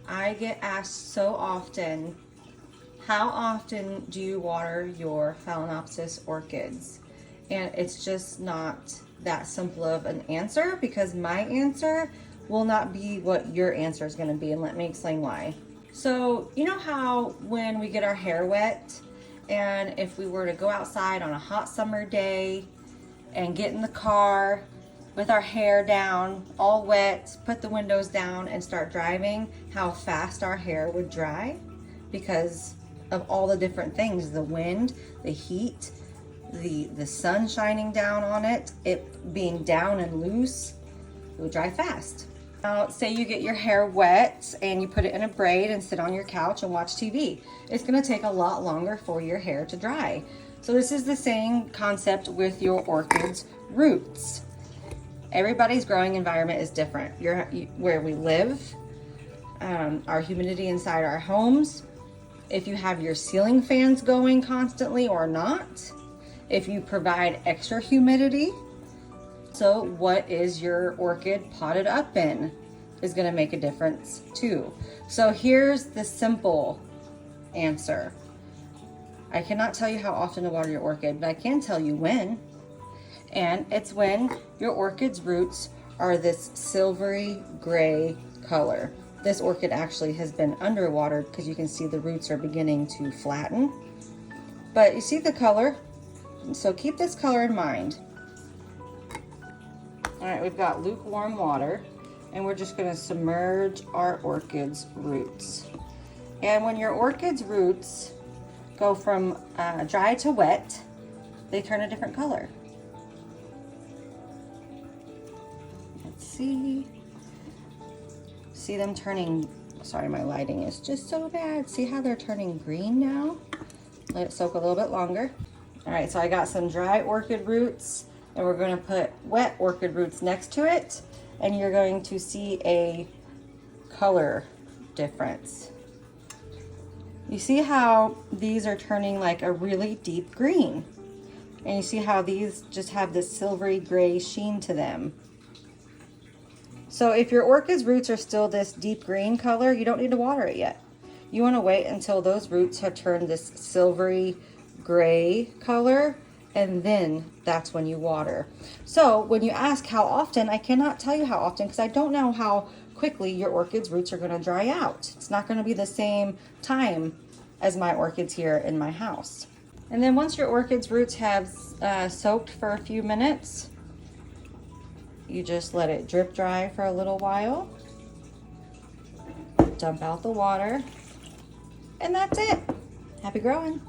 I get asked so often, how often do you water your Phalaenopsis orchids? And it's just not that simple of an answer, because my answer will not be what your answer is going to be, and let me explain why. So you know how when we get our hair wet, and if we were to go outside on a hot summer day and get in the car with our hair down, all wet, put the windows down and start driving, how fast our hair would dry because of all the different things, the wind, the heat, the sun shining down on it, it being down and loose, it would dry fast. Now, say you get your hair wet and you put it in a braid and sit on your couch and watch TV. It's gonna take a lot longer for your hair to dry. So this is the same concept with your orchid's roots. Everybody's growing environment is different. Where we live, our humidity inside our homes, if you have your ceiling fans going constantly or not, if you provide extra humidity. So what is your orchid potted up in is going to make a difference too. So here's the simple answer. I cannot tell you how often to water your orchid, but I can tell you when. And it's when your orchid's roots are this silvery gray color. This orchid actually has been underwatered because you can see the roots are beginning to flatten. But you see the color? So keep this color in mind. All right, we've got lukewarm water, and we're just gonna submerge our orchid's roots. And when your orchid's roots go from dry to wet, they turn a different color. Let's see. See them turning, sorry, my lighting is just so bad. See how they're turning green now? Let it soak a little bit longer. All right, so I got some dry orchid roots, and we're gonna put wet orchid roots next to it, and you're going to see a color difference. You see how these are turning like a really deep green, and you see how these just have this silvery gray sheen to them. So if your orchid's roots are still this deep green color, you don't need to water it yet. You want to wait until those roots have turned this silvery gray color, and then that's when you water. So when you ask how often, I cannot tell you how often because I don't know how quickly your orchid's roots are going to dry out. It's not going to be the same time as my orchids here in my house. And then once your orchid's roots have soaked for a few minutes, you just let it drip dry for a little while, dump out the water, and that's it. Happy growing.